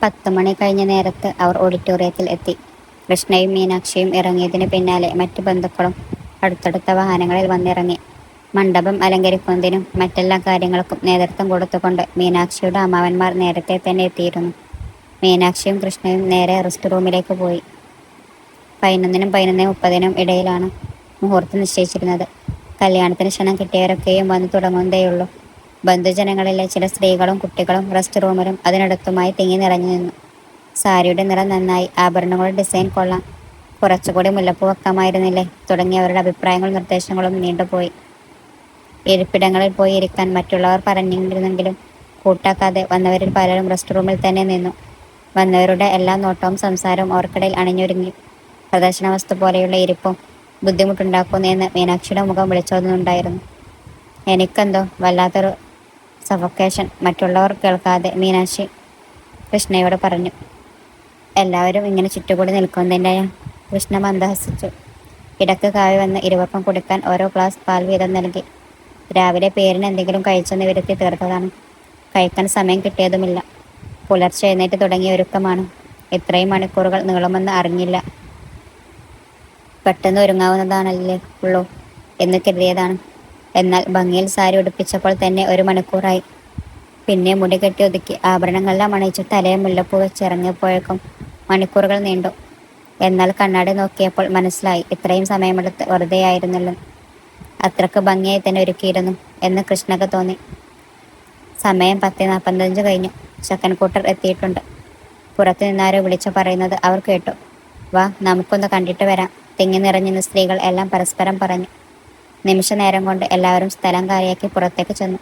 10 മണി കഴിഞ്ഞ നേരത്ത് അവർ ഓഡിറ്റോറിയത്തിൽ എത്തി. കൃഷ്ണയും മീനാക്ഷിയും ഇറങ്ങിയതിനു പിന്നാലെ മറ്റു ബന്ധുക്കളും അടുത്തടുത്ത വാഹനങ്ങളിൽ വന്നിറങ്ങി. മണ്ഡപം അലങ്കരിക്കുന്നതിനും മറ്റെല്ലാ കാര്യങ്ങൾക്കും നേതൃത്വം കൊടുത്തുകൊണ്ട് മീനാക്ഷിയുടെ അമ്മാവന്മാർ നേരത്തെ തന്നെ എത്തിയിരുന്നു. മീനാക്ഷിയും കൃഷ്ണയും നേരെ റെസ്റ്റ് റൂമിലേക്ക് പോയി. 11-നും 11:30-നും ഇടയിലാണ് മുഹൂർത്തം നിശ്ചയിച്ചിരുന്നത്. കല്യാണത്തിന് ക്ഷണം കിട്ടിയവരൊക്കെയും വന്നു തുടങ്ങുന്നതേയുള്ളൂ. ബന്ധുജനങ്ങളിലെ ചില സ്ത്രീകളും കുട്ടികളും റെസ്റ്റ് റൂമിലും അതിനടുത്തുമായി തിങ്ങി നിറഞ്ഞു നിന്നു. സാരിയുടെ നിറം നന്നായി, ആഭരണങ്ങളുടെ ഡിസൈൻ കൊള്ളാം, കുറച്ചുകൂടി മുല്ലപ്പൂ വെക്കാമായിരുന്നില്ലേ തുടങ്ങിയവരുടെ അഭിപ്രായങ്ങളും നിർദ്ദേശങ്ങളും നീണ്ടുപോയി. ഇരിപ്പിടങ്ങളിൽ പോയി ഇരിക്കാൻ മറ്റുള്ളവർ പറഞ്ഞിരുന്നെങ്കിലും കൂട്ടാക്കാതെ വന്നവരിൽ പലരും റെസ്റ്റ് റൂമിൽ തന്നെ നിന്നു. വന്നവരുടെ എല്ലാ നോട്ടവും സംസാരവും അവർക്കിടയിൽ അണിഞ്ഞൊരുങ്ങി. പ്രദർശന വസ്തു പോലെയുള്ള ഇരിപ്പും ബുദ്ധിമുട്ടുണ്ടാക്കുന്നു എന്ന് മീനാക്ഷിയുടെ മുഖം വിളിച്ചോതുന്നുണ്ടായിരുന്നു. എനിക്കെന്തോ വല്ലാത്തൊരു സഫോക്കേഷൻ, മറ്റുള്ളവർ കേൾക്കാതെ മീനാക്ഷി കൃഷ്ണയോട് പറഞ്ഞു. എല്ലാവരും ഇങ്ങനെ ചുറ്റുകൂടി നിൽക്കുന്നതിൻ്റെ കൃഷ്ണ മന്ദഹസിച്ചു. ഇടക്ക് കാവ്യ വന്ന് ഇരുവർക്കും കുടിക്കാൻ ഓരോ ഗ്ലാസ് പാൽ വീതം നൽകി. രാവിലെ പേരിന് എന്തെങ്കിലും കഴിച്ചെന്ന് വിരുത്തി തീർത്തതാണ്. കഴിക്കാൻ സമയം കിട്ടിയതുമില്ല. പുലർച്ചെ എഴുന്നേറ്റ് തുടങ്ങിയ ഒരുക്കമാണ്. ഇത്രയും മണിക്കൂറുകൾ നീളുമെന്ന് അറിഞ്ഞില്ല. പെട്ടെന്ന് ഒരുങ്ങാവുന്നതാണല്ലേ ഉള്ളൂ എന്ന് കരുതിയതാണ്. എന്നാൽ ഭംഗിയിൽ സാരി ഉടുപ്പിച്ചപ്പോൾ തന്നെ 1 മണിക്കൂറായി. പിന്നെ മുടി കെട്ടി ഒതുക്കി ആഭരണങ്ങളെല്ലാം അണിയിച്ച് തലയെ മുല്ലപ്പൂ വെച്ചിറങ്ങിയപ്പോഴേക്കും മണിക്കൂറുകൾ നീണ്ടു. എന്നാൽ കണ്ണാടി നോക്കിയപ്പോൾ മനസ്സിലായി, ഇത്രയും സമയമെടുത്ത് വെറുതെയായിരുന്നല്ലോ. അത്രക്ക് ഭംഗിയായി തന്നെ ഒരുക്കിയിരുന്നു എന്ന് കൃഷ്ണക്ക് തോന്നി. സമയം 10:45 കഴിഞ്ഞു. ചെക്കൻ കൂട്ടർ എത്തിയിട്ടുണ്ട്. പുറത്തു നിന്നാരോ വിളിച്ചു പറയുന്നത് അവർ കേട്ടു. വാ, നമുക്കൊന്ന് കണ്ടിട്ട് വരാം, തിങ്ങി നിറഞ്ഞിരുന്ന സ്ത്രീകൾ എല്ലാം പരസ്പരം പറഞ്ഞു. നിമിഷ നേരം കൊണ്ട് എല്ലാവരും സ്ഥലം കാലിയാക്കി പുറത്തേക്ക് ചെന്നു.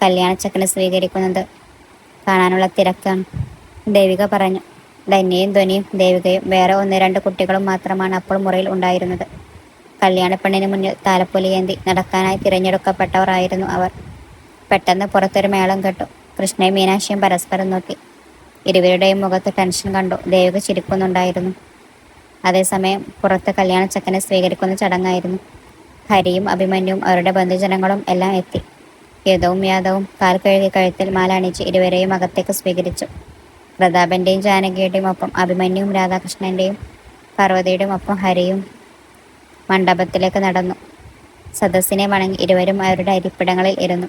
കല്യാണച്ചക്കനെ സ്വീകരിക്കുന്നത് കാണാനുള്ള തിരക്കാണ്, ദേവിക പറഞ്ഞു. ധന്യയും ധ്വനിയും ദേവികയും വേറെ 1-2 കുട്ടികളും മാത്രമാണ് അപ്പോൾ മുറിയിൽ ഉണ്ടായിരുന്നത്. കല്യാണപ്പെണ്ണിന് മുന്നിൽ താലപ്പൊലിയേന്തി നടക്കാനായി തിരഞ്ഞെടുക്കപ്പെട്ടവർ ആയിരുന്നു അവർ. പെട്ടെന്ന് പുറത്തൊരു മേളം കേട്ടു. കൃഷ്ണയും മീനാക്ഷിയും പരസ്പരം നോക്കി. ഇരുവരുടെയും മുഖത്ത് ടെൻഷൻ കണ്ടു. ദേവിക ചിരിക്കുന്നുണ്ടായിരുന്നു. അതേസമയം പുറത്ത് കല്യാണച്ചക്കനെ സ്വീകരിക്കുന്ന ചടങ്ങായിരുന്നു. ഹരിയും അഭിമന്യുവും അവരുടെ ബന്ധുജനങ്ങളും എല്ലാം എത്തി. യദവും യാദവും കാൽ കഴുകി കഴുത്തിൽ മാല അണിച്ച് ഇരുവരെയും അകത്തേക്ക് സ്വീകരിച്ചു. പ്രതാപന്റെയും ജാനകിയുടെയും ഒപ്പം അഭിമന്യുവും രാധാകൃഷ്ണന്റെയും പാർവതിയുടെയും ഒപ്പം ഹരിയും മണ്ഡപത്തിലേക്ക് നടന്നു. സദസ്സിനെ വണങ്ങി ഇരുവരും അവരുടെ ഇരിപ്പിടങ്ങളിൽ ഇരുന്നു.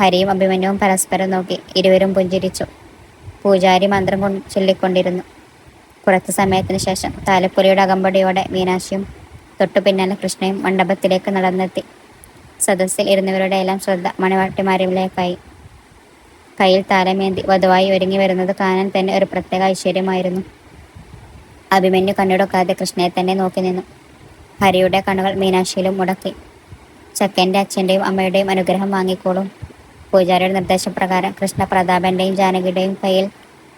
ഹരിയും അഭിമന്യുവും പരസ്പരം നോക്കി. ഇരുവരും പുഞ്ചിരിച്ചു. പൂജാരി മന്ത്രം ചൊല്ലിക്കൊണ്ടിരുന്നു. കുറച്ചു സമയത്തിന് ശേഷം താലപ്പൊലിയുടെ അകമ്പടിയോടെ മീനാക്ഷിയും തൊട്ടു പിന്നാലെ കൃഷ്ണയും മണ്ഡപത്തിലേക്ക് നടന്നെത്തി. സദസ്സിൽ ഇരുന്നവരുടെ എല്ലാം ശ്രദ്ധ മണിവാട്ടിമാരിലേക്കായി. കയ്യിൽ താലമേന്തി വധുവായി ഒരുങ്ങി വരുന്നത് കാണാൻ തന്നെ ഒരു പ്രത്യേക ഐശ്വര്യമായിരുന്നു. അഭിമന്യു കണ്ണുടക്കാതെ കൃഷ്ണയെ തന്നെ നോക്കി നിന്നു. ഹരിയുടെ കണ്ണുകൾ മീനാക്ഷിയിലും മുടക്കി. ചക്കൻ്റെ അച്ഛൻ്റെയും അമ്മയുടെയും അനുഗ്രഹം വാങ്ങിക്കോളും. പൂജാരിയുടെ നിർദ്ദേശപ്രകാരം കൃഷ്ണ പ്രതാപന്റെയും ജാനകിയുടെയും കയ്യിൽ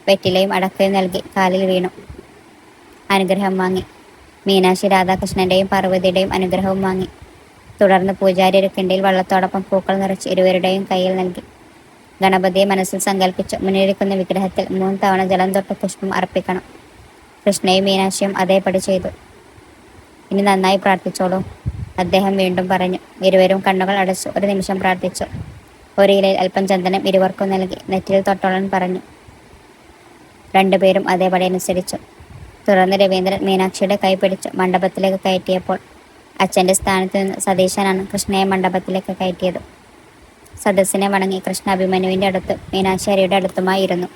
വെറ്റിലയും അടക്കയും നൽകി കാലിൽ വീണു അനുഗ്രഹം വാങ്ങി. മീനാക്ഷി രാധാകൃഷ്ണന്റെയും പാർവതിയുടെയും അനുഗ്രഹവും വാങ്ങി. തുടർന്ന് പൂജാരി ഒരു കിണ്ടിയിൽ വെള്ളത്തോടൊപ്പം പൂക്കൾ നിറച്ച് ഇരുവരുടെയും കയ്യിൽ നൽകി. ഗണപതിയെ മനസ്സിൽ സങ്കല്പിച്ച് മുന്നിലിരിക്കുന്ന വിഗ്രഹത്തിൽ 3 തവണ ജലം തൊട്ട് പുഷ്പം അർപ്പിക്കണം. കൃഷ്ണയും മീനാക്ഷിയും അതേപടി ചെയ്തു. ഇനി നന്നായി പ്രാർത്ഥിച്ചോളൂ, അദ്ദേഹം വീണ്ടും പറഞ്ഞു. ഇരുവരും കണ്ണുകൾ അടച്ചു 1 നിമിഷം പ്രാർത്ഥിച്ചു. ഒരു ഇലയിൽ അല്പം ചന്ദനം ഇരുവർക്കും നൽകി നെറ്റിയിൽ തൊട്ടോളൻ പറഞ്ഞു. 2 പേരും അതേപടി അനുസരിച്ചു. തുടർന്ന് രവീന്ദ്രൻ മീനാക്ഷിയുടെ കൈ പിടിച്ച് മണ്ഡപത്തിലേക്ക് കയറ്റിയപ്പോൾ അച്ഛൻ്റെ സ്ഥാനത്ത് നിന്ന് സതീശനാണ് കൃഷ്ണയെ മണ്ഡപത്തിലേക്ക് കയറ്റിയത്. സദസ്സിനെ വണങ്ങി കൃഷ്ണ അഭിമന്യുവിൻ്റെ അടുത്തും മീനാക്ഷി ഹരിയുടെ അടുത്തുമായി ഇരുന്നു.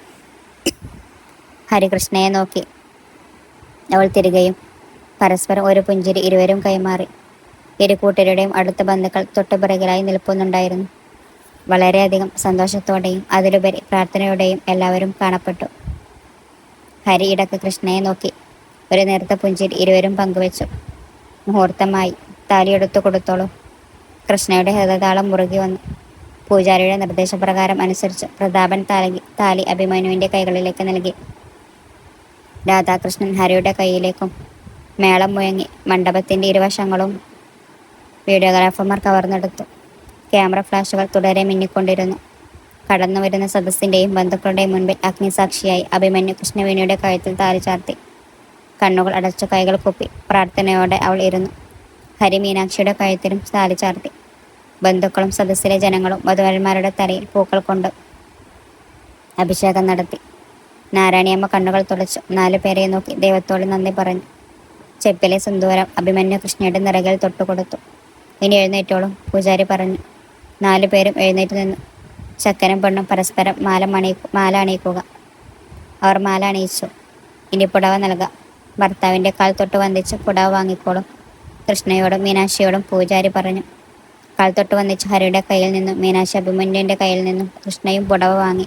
ഹരികൃഷ്ണയെ നോക്കി. അവൾ തിരികെയും. പരസ്പരം ഒരു പുഞ്ചിരി ഇരുവരും കൈമാറി. ഇരു കൂട്ടരുടെയും അടുത്ത ബന്ധുക്കൾ തൊട്ടുപിറകിലായി നിൽക്കുന്നുണ്ടായിരുന്നു. വളരെയധികം സന്തോഷത്തോടെയും അതിലുപരി പ്രാർത്ഥനയോടെയും എല്ലാവരും കാണപ്പെട്ടു. ഹരി ഇടക്ക് കൃഷ്ണയെ നോക്കി. ഒരു നേർത്ത പുഞ്ചിരി ഇരുവരും പങ്കുവച്ചു. മുഹൂർത്തമായി, താലിയെടുത്തു കൊടുത്തോളൂ. കൃഷ്ണയുടെ ഹൃദയതാളം മുറുകി വന്നു. പൂജാരിയുടെ നിർദ്ദേശപ്രകാരം അനുസരിച്ച് പ്രതാപൻ താലി അഭിമന്യുവിൻ്റെ കൈകളിലേക്ക് നൽകി. രാധാകൃഷ്ണൻ ഹരിയുടെ കൈയിലേക്കും. മേളം മുഴങ്ങി. മണ്ഡപത്തിൻ്റെ ഇരുവശങ്ങളും വീഡിയോഗ്രാഫർമാർ കവർന്നെടുത്തു. ക്യാമറ ഫ്ലാഷുകൾ തുടരെ മിന്നിക്കൊണ്ടിരുന്നു. കടന്നു വരുന്ന സദസ്സിൻ്റെയും ബന്ധുക്കളുടെയും മുൻപിൽ അഗ്നിസാക്ഷിയായി അഭിമന്യു കൃഷ്ണവേണിയുടെ കഴുത്തിൽ താലി ചാർത്തി. കണ്ണുകൾ അടച്ചു കൈകൾ കുപ്പി പ്രാർത്ഥനയോടെ അവൾ ഇരുന്നു. ഹരി മീനാക്ഷിയുടെ കഴുത്തിലും താലി ചാർത്തി. ബന്ധുക്കളും സദസ്സിലെ ജനങ്ങളും വധുവരന്മാരുടെ തലയിൽ പൂക്കൾ കൊണ്ട് അഭിഷേകം നടത്തി. നാരായണിയമ്മ കണ്ണുകൾ തുടച്ചു. 4 പേരെയും നോക്കി ദൈവത്തോട് നന്ദി പറഞ്ഞു. ചെപ്പിലെ സിന്ദൂരം അഭിമന്യു കൃഷ്ണയുടെ നിറകിൽ തൊട്ടുകൊടുത്തു. ഇനി എഴുന്നേറ്റോളൂ, പൂജാരി പറഞ്ഞു. 4 പേരും എഴുന്നേറ്റ് നിന്നു. ചക്കനും പെണ്ണും പരസ്പരം മാല അണിയിക്കുക. അവർ മാല അണിയിച്ചു. ഇനി പുടവ നൽകാം. ഭർത്താവിൻ്റെ കാൽ തൊട്ട് വന്ദിച്ച് പുടവ വാങ്ങിക്കോളും, കൃഷ്ണയോടും മീനാക്ഷിയോടും പൂജാരി പറഞ്ഞു. കാൽ തൊട്ട് വന്ദിച്ച് ഹരിയുടെ കയ്യിൽ നിന്നും മീനാക്ഷി അഭിമന്യുവിൻ്റെ കയ്യിൽ നിന്നും കൃഷ്ണയും പുടവ വാങ്ങി.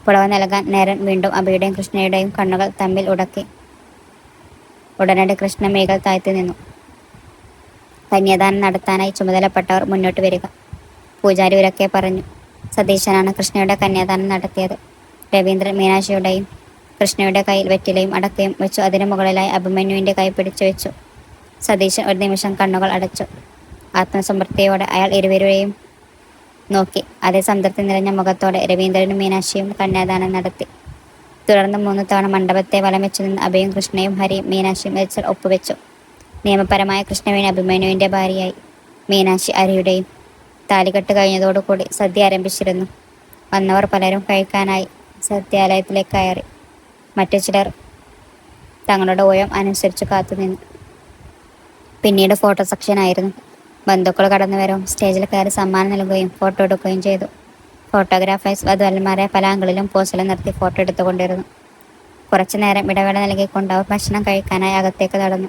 പുടവ നൽകാൻ നേരം വീണ്ടും അഭിയുടെയും കൃഷ്ണയുടെയും കണ്ണുകൾ തമ്മിൽ ഉടക്കി. ഉടനടി കൃഷ്ണ മിഴികൾ താഴ്ത്തി നിന്നു. കന്യാദാനം നടത്താനായി ചുമതലപ്പെട്ടവർ മുന്നോട്ട് വരിക, പൂജാരി ഉരക്കെ പറഞ്ഞു. സതീശനാണ് കൃഷ്ണയുടെ കന്യാദാനം നടത്തിയത്. രവീന്ദ്രൻ മീനാക്ഷിയുടെയും കൃഷ്ണയുടെ കയ്യിൽ വെറ്റിലയും അടക്കയും വെച്ചു. അതിനു മുകളിലായി അഭിമന്യുവിൻ്റെ കൈ പിടിച്ചു വെച്ചു. സതീശൻ ഒരു നിമിഷം കണ്ണുകൾ അടച്ചു. ആത്മസംതൃപ്തിയോടെ അയാൾ ഇരുവരെയും നോക്കി. അതേ സംതൃപ്തി നിറഞ്ഞ മുഖത്തോടെ രവീന്ദ്രനും മീനാക്ഷിയും കന്യാദാനം നടത്തി. തുടർന്ന് 3 തവണ മണ്ഡപത്തെ വലം വെച്ചു നിന്ന് അഭയും കൃഷ്ണയും ഹരിയും മീനാക്ഷിയും വെച്ച് ഒപ്പുവെച്ചു. നിയമപരമായ കൃഷ്ണവേണി അഭിമന്യുവിൻ്റെ ഭാര്യയായി. മീനാക്ഷി ഹരിയുടെയും. താലികെട്ട് കഴിഞ്ഞതോടുകൂടി സദ്യ ആരംഭിച്ചിരുന്നു. വന്നവർ പലരും കഴിക്കാനായി സദ്യാലയത്തിലേക്ക് കയറി. മറ്റു ചിലർ തങ്ങളുടെ ഊഴം അനുസരിച്ച് കാത്തുനിന്നു. പിന്നീട് ഫോട്ടോ സെക്ഷനായിരുന്നു. ബന്ധുക്കൾ കടന്നുവരവും സ്റ്റേജിൽ കയറി സമ്മാനം നൽകുകയും ഫോട്ടോ എടുക്കുകയും ചെയ്തു. ഫോട്ടോഗ്രാഫേഴ്സ് വധുവരന്മാരെ പല ആംഗിളിലും പോസിലും നിർത്തി ഫോട്ടോ എടുത്തുകൊണ്ടിരുന്നു. കുറച്ചു നേരം ഇടവേള നൽകിക്കൊണ്ട് അവർ ഭക്ഷണം കഴിക്കാനായി അകത്തേക്ക് നടന്നു.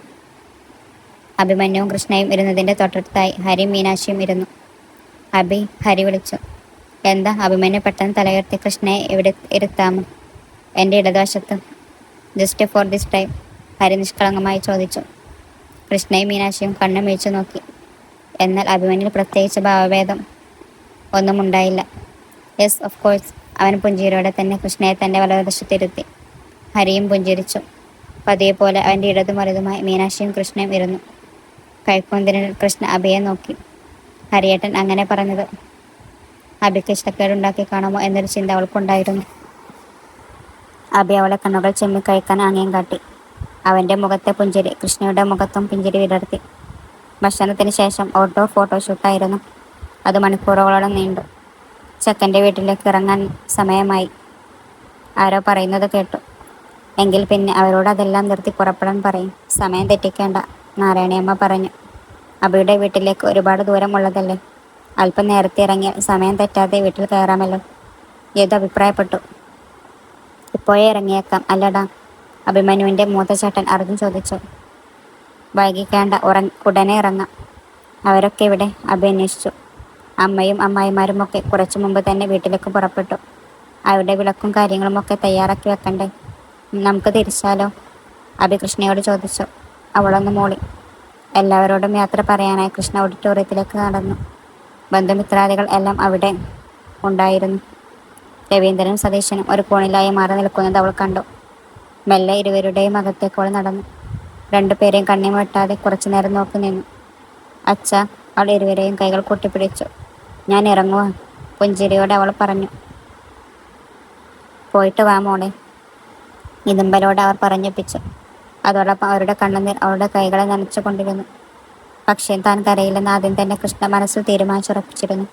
അഭിമന്യുവും കൃഷ്ണയും ഇരുന്നതിൻ്റെ തൊട്ടടുത്തായി ഹരിയും മീനാക്ഷിയും ഇരുന്നു. ഹരി വിളിച്ചു. എന്താ? അഭിമന്യു പെട്ടെന്ന് തലയുയർത്തി. കൃഷ്ണയെ ഇവിടെ ഇരുത്താമോ? എൻ്റെ ഇടതുവശത്ത്. Just for this time, Hari നിഷ്കളങ്കമായി ചോദിച്ചു. കൃഷ്ണയും മീനാക്ഷിയും കണ്ണു മിഴിച്ചു നോക്കി. എന്നാൽ അഭിമന്യു പ്രത്യേകിച്ച് ഭാവഭേദം ഒന്നും ഉണ്ടായില്ല. Yes, of course. അവൻ പുഞ്ചിരിയോടെ തന്നെ കൃഷ്ണയെ തൻ്റെ വലതുവശത്തിരുത്തി. ഹരിയും പുഞ്ചിരിച്ചു. പതിയെ പോലെ അവൻ്റെ ഇടതും വലതുമായി മീനാക്ഷിയും കൃഷ്ണയും ഇരുന്നു. കഴിക്കുന്നതിനിടയിൽ കൃഷ്ണ അഭിയെ നോക്കി. ഹരിയേട്ടൻ അങ്ങനെ പറഞ്ഞത് അഭിക്ക് ഇഷ്ടക്കേടുണ്ടാക്കി കാണുമോ എന്നൊരു ചിന്ത അവൾക്കുണ്ടായിരുന്നു. അഭി അവളെ കണ്ണുകൾ ചെമ്മി കഴിക്കാൻ ആംഗ്യം കാട്ടി. അവൻ്റെ മുഖത്തെ പുഞ്ചിരി കൃഷ്ണയുടെ മുഖത്തും പുഞ്ചിരി വിടർത്തി. ഭക്ഷണത്തിന് ശേഷം ഔട്ട്ഡോർ ഫോട്ടോഷൂട്ടായിരുന്നു. അത് മണിക്കൂറുകളോളം നീണ്ടു. ചെക്കൻ്റെ വീട്ടിലേക്ക് ഇറങ്ങാൻ സമയമായി. ആരോ പറയുന്നത് കേട്ടു. എങ്കിൽ പിന്നെ അവരോട് അതെല്ലാം നിർത്തി പുറപ്പെടാൻ പറയും. സമയം തെറ്റിക്കേണ്ട, നാരായണിയമ്മ പറഞ്ഞു. അഭിയുടെ വീട്ടിലേക്ക് ഒരുപാട് ദൂരം ഉള്ളതല്ലേ, അല്പം നേരത്തെ ഇറങ്ങിയാൽ സമയം തെറ്റാതെ വീട്ടിൽ കയറാമല്ലോ. ഏത് അഭിപ്രായപ്പെട്ടു. ഇപ്പോഴേ ഇറങ്ങിയേക്കാം അല്ലടാ, അഭിമന്യുവിൻ്റെ മൂത്ത ചേട്ടൻ അർജുൻ ചോദിച്ചു. വൈകിക്കേണ്ട, ഉടനെ ഇറങ്ങാം. അവരൊക്കെ ഇവിടെ? അഭി അന്വേഷിച്ചു. അമ്മയും അമ്മായിമാരുമൊക്കെ കുറച്ചു മുമ്പ് തന്നെ വീട്ടിലേക്ക് പുറപ്പെട്ടു. അവരുടെ വിളക്കും കാര്യങ്ങളുമൊക്കെ തയ്യാറാക്കി വെക്കണ്ടേ? നമുക്ക് തിരിച്ചാലോ? അഭി കൃഷ്ണയോട് ചോദിച്ചു. അവളൊന്ന് മൂളി. എല്ലാവരോടും യാത്ര പറയാനായി കൃഷ്ണ ഓഡിറ്റോറിയത്തിലേക്ക് നടന്നു. ബന്ധുമിത്രാദികൾ എല്ലാം അവിടെ ഉണ്ടായിരുന്നു. രവീന്ദ്രനും സതീശനും ഒരു കോണിലായി മാറി നിൽക്കുന്നത് അവൾ കണ്ടു. മെല്ലെ ഇരുവരുടെയും അകത്തേക്ക് അവൾ നടന്നു. 2 പേരെയും കണ്ണിയും വെട്ടാതെ കുറച്ചു നേരം നോക്കി നിന്നു. അച്ഛ, അവൾ ഇരുവരെയും കൈകൾ കൂട്ടിപ്പിടിച്ചു. ഞാൻ ഇറങ്ങുക, പുഞ്ചിരിയോടെ അവൾ പറഞ്ഞു. പോയിട്ട് വാ മോളെ, ഇതുമ്പലോടെ അവർ പറഞ്ഞൊപ്പിച്ചു. അതോടൊപ്പം അവരുടെ കണ്ണുനീർ അവളുടെ കൈകളെ നനച്ചുകൊണ്ടിരുന്നു. പക്ഷേ താൻ കരയില്ലെന്ന് ആദ്യം തന്നെ കൃഷ്ണ മനസ്സിൽ തീരുമാനിച്ചുറപ്പിച്ചിരുന്നു.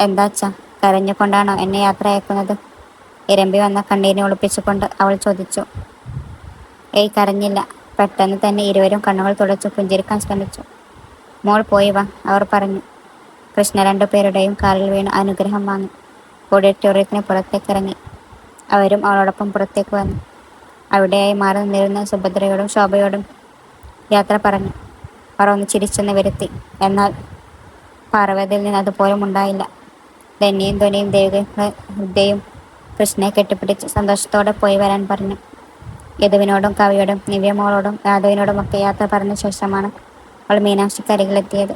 എന്താ അച്ഛ, കരഞ്ഞുകൊണ്ടാണോ എന്നെ യാത്ര അയക്കുന്നത്? ഇരമ്പി വന്ന കണ്ണീരിനെ ഒളിപ്പിച്ചുകൊണ്ട് അവൾ ചോദിച്ചു. ഏയ്, കരഞ്ഞില്ല. പെട്ടെന്ന് തന്നെ ഇരുവരും കണ്ണുകൾ തുടച്ചു പുഞ്ചിരിക്കാൻ ശ്രമിച്ചു. മോൾ പോയി വാ, അവർ പറഞ്ഞു. കൃഷ്ണ 2 പേരുടെയും കാലിൽ വീണ് അനുഗ്രഹം വാങ്ങി ഓഡിറ്റോറിയത്തിന് പുറത്തേക്കിറങ്ങി. അവരും അവളോടൊപ്പം പുറത്തേക്ക് വന്നു. അവിടെയായി മാറി നിന്നിരുന്ന സുഭദ്രയോടും ശോഭയോടും യാത്ര പറഞ്ഞു. അവർ ഒന്ന് ചിരിച്ചെന്ന് വരുത്തി. എന്നാൽ പാർവതിയിൽ നിന്ന് അതുപോലും ഉണ്ടായില്ല. ധന്യയും ധ്വനിയും ഹൃദയവും കൃഷ്ണയെ കെട്ടിപ്പിടിച്ച് സന്തോഷത്തോടെ പോയി വരാൻ പറഞ്ഞു. യദുവിനോടും കവിയോടും നിവ്യമോളോടും യാദവിനോടുമൊക്കെ യാത്ര പറഞ്ഞ ശേഷമാണ് അവൾ മീനാക്ഷിക്കരികിലെത്തിയത്.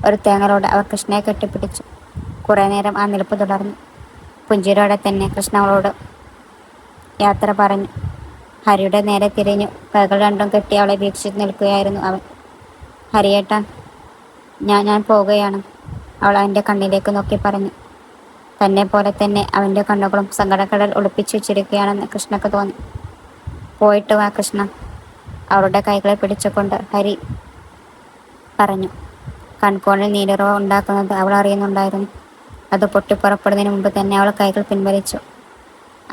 ഒരു തേങ്ങലോടെ അവർ കൃഷ്ണയെ കെട്ടിപ്പിടിച്ചു. കുറേ നേരം ആ നിൽപ്പ് തുടർന്നു. പുഞ്ചിരിയോടെ തന്നെ കൃഷ്ണ അവളോട് യാത്ര പറഞ്ഞു. ഹരിയുടെ നേരെ തിരിഞ്ഞു കൈകൾ രണ്ടും കെട്ടി അവളെ വീക്ഷിച്ച് നിൽക്കുകയായിരുന്നു അവൻ. ഹരിയേട്ടാ, ഞാൻ പോവുകയാണ്, അവൾ അവൻ്റെ കണ്ണിലേക്ക് നോക്കി പറഞ്ഞു. തന്നെ പോലെ തന്നെ അവൻ്റെ കണ്ണുകളും സങ്കടക്കടൽ ഒളിപ്പിച്ചു വെച്ചിരിക്കുകയാണെന്ന് കൃഷ്ണക്ക് തോന്നി. പോയിട്ട് വാ കൃഷ്ണ, അവളുടെ കൈകളെ പിടിച്ചുകൊണ്ട് ഹരി പറഞ്ഞു. കൺകോണിൽ നീരുറവ ഉണ്ടാക്കുന്നത് അവൾ അറിയുന്നുണ്ടായിരുന്നു. അത് പൊട്ടിപ്പുറപ്പെടുന്നതിന് മുമ്പ് തന്നെ അവൾ കൈകൾ പിൻവലിച്ചു.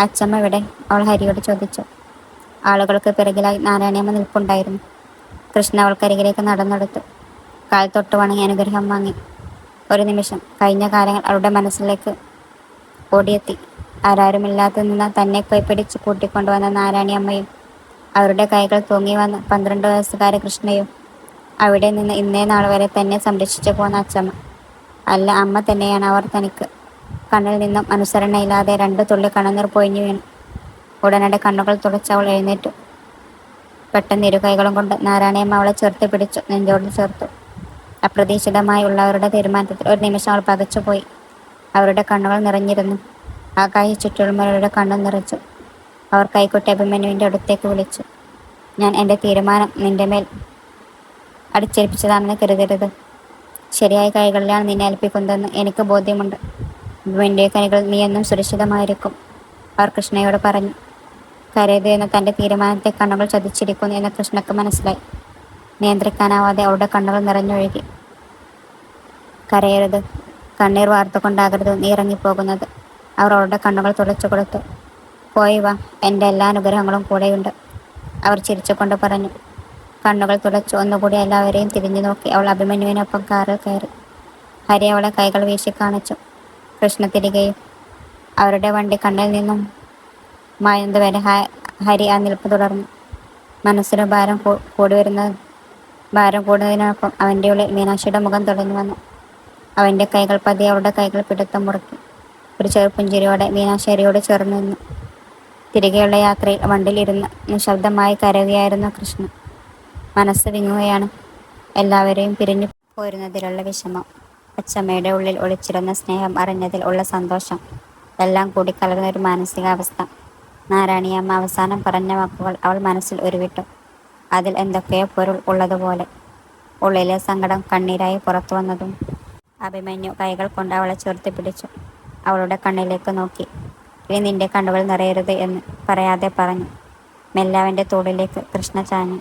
അച്ചമ്മ എവിടെ? അവൾ ഹരിയോട് ചോദിച്ചു. ആളുകൾക്ക് പിറകിലായി നാരായണിയമ്മ നിൽപ്പുണ്ടായിരുന്നു. കൃഷ്ണ അവൾക്കരികിലേക്ക് നടന്നെടുത്തു. കാൽ തൊട്ട് വണങ്ങി അനുഗ്രഹം വാങ്ങി. ഒരു നിമിഷം കഴിഞ്ഞ കാലങ്ങൾ അവളുടെ മനസ്സിലേക്ക് ഓടിയെത്തി. ആരാരുമില്ലാതെ നിന്ന് തന്നെ കൈപ്പിടിച്ച് കൂട്ടിക്കൊണ്ടുവന്ന നാരായണിയമ്മയും അവരുടെ കൈകൾ തൂങ്ങി വന്ന 12 വയസ്സുകാരി കൃഷ്ണയും അവിടെ നിന്ന് ഇന്നേ നാൾ വരെ തന്നെ സംരക്ഷിച്ചു പോന്ന അച്ചമ്മ. അല്ല, അമ്മ തന്നെയാണ് അവർ. തനിക്ക് കണ്ണിൽ നിന്നും അനുസരണയില്ലാതെ 2 തുള്ളി കണ്ണുനീർ പൊഴിഞ്ഞു വീണു. ഉടനടി കണ്ണുകൾ തുടച്ച് അവൾ എഴുന്നേറ്റു. പെട്ടെന്ന് ഇരു കൈകളും കൊണ്ട് നാരായണിയമ്മ അവളെ ചേർത്ത് പിടിച്ചു, നെഞ്ചോട് ചേർത്തു. അപ്രതീക്ഷിതമായി ഉള്ളവരുടെ തീരുമാനത്തിൽ ഒരു നിമിഷം അവൾ പകച്ചുപോയി. അവരുടെ കണ്ണുകൾ നിറഞ്ഞിരുന്നു. ആ കാഴ്ച ചുറ്റുമുള്ളവരുടെ കണ്ണും നിറച്ചു. അവർ കൈകൊട്ടി അഭിമന്യുവിൻ്റെ അടുത്തേക്ക് വിളിച്ചു. ഞാൻ എൻ്റെ തീരുമാനം നിന്റെ മേൽ അടിച്ചേൽപ്പിച്ചതാണെന്ന് കരുതരുത്. ശരിയായ കൈകളിലാണ് നിന്നെ ഏൽപ്പിക്കുന്നതെന്ന് എനിക്ക് ബോധ്യമുണ്ട്. അഭിമന്യുവിൻ്റെ കൈകളിൽ നീ എന്നും സുരക്ഷിതമായിരിക്കും, അവർ കൃഷ്ണയോട് പറഞ്ഞു. കരയരുത് എന്ന തൻ്റെ തീരുമാനത്തെ കണ്ണുകൾ ചതിച്ചിരിക്കുന്നു എന്ന് കൃഷ്ണക്ക് മനസ്സിലായി. നിയന്ത്രിക്കാനാവാതെ അവളുടെ കണ്ണുകൾ നിറഞ്ഞൊഴുകി. കരയരുത്, കണ്ണീർ വാർത്തുകൊണ്ടാകരുത് നീ ഇറങ്ങിപ്പോകുന്നത്. അവർ അവളുടെ കണ്ണുകൾ തുടച്ചു കൊടുത്തു. പോയി വാ, എൻ്റെ എല്ലാ അനുഗ്രഹങ്ങളും കൂടെയുണ്ട്, അവർ ചിരിച്ചുകൊണ്ട് പറഞ്ഞു. കണ്ണുകൾ തുടച്ചു ഒന്നുകൂടി എല്ലാവരെയും തിരിഞ്ഞു നോക്കി അവൾ അഭിമന്യുവിനൊപ്പം കാറിൽ കയറി. ഹരി അവളെ കൈകൾ വീശി കാണിച്ചു. കൃഷ്ണ തിരികെയും. അവരുടെ വണ്ടി കണ്ണിൽ നിന്നും മായുന്നതുവരെ ഹരി ആ നിൽപ്പ് തുടർന്നു. മനസ്സിന് ഭാരം കൂടുന്നതിനൊപ്പം അവൻ്റെ ഉള്ളിൽ മീനാക്ഷിയുടെ മുഖം തെളിഞ്ഞു വന്നു. അവൻ്റെ കൈകൾ പതിയെ അവളുടെ കൈകൾ പിടുത്തം മുറുക്കി. ഒരു ചെറുപുഞ്ചിരിയോടെ മീനാക്ഷി ഹരിയോട് ചേർന്ന് നിന്നു. തിരികെയുള്ള യാത്രയിൽ വണ്ടിയിൽ ഇരുന്ന് നിശബ്ദമായി കരയുകയായിരുന്നു കൃഷ്ണ. മനസ്സ് വിങ്ങുകയാണ്. എല്ലാവരെയും പിരിഞ്ഞു പോരുന്നതിലുള്ള വിഷമം, അച്ചമ്മയുടെ ഉള്ളിൽ ഒളിച്ചിരുന്ന സ്നേഹം അറിഞ്ഞതിൽ ഉള്ള സന്തോഷം, എല്ലാം കൂടി കലർന്നൊരു മാനസികാവസ്ഥ. നാരായണിയമ്മ അവസാനം പറഞ്ഞ വാക്കുകൾ അവൾ മനസ്സിൽ ഉരുവിട്ടു. അതിൽ എന്തൊക്കെയോ പൊരുൾ ഉള്ളതുപോലെ. ഉള്ളിലെ സങ്കടം കണ്ണീരായി പുറത്തു വന്നതും. അഭിമന്യു കൈകൾ കൊണ്ട് അവളെ ചേർത്ത് പിടിച്ചു. അവളുടെ കണ്ണിലേക്ക് നോക്കി. ഇനി നിന്റെ കണ്ണുകൾ നിറയരുത് എന്ന് പറയാതെ പറഞ്ഞു. മെല്ലെ അവൻ്റെ തോളിലേക്ക് കൃഷ്ണ ചാഞ്ഞു.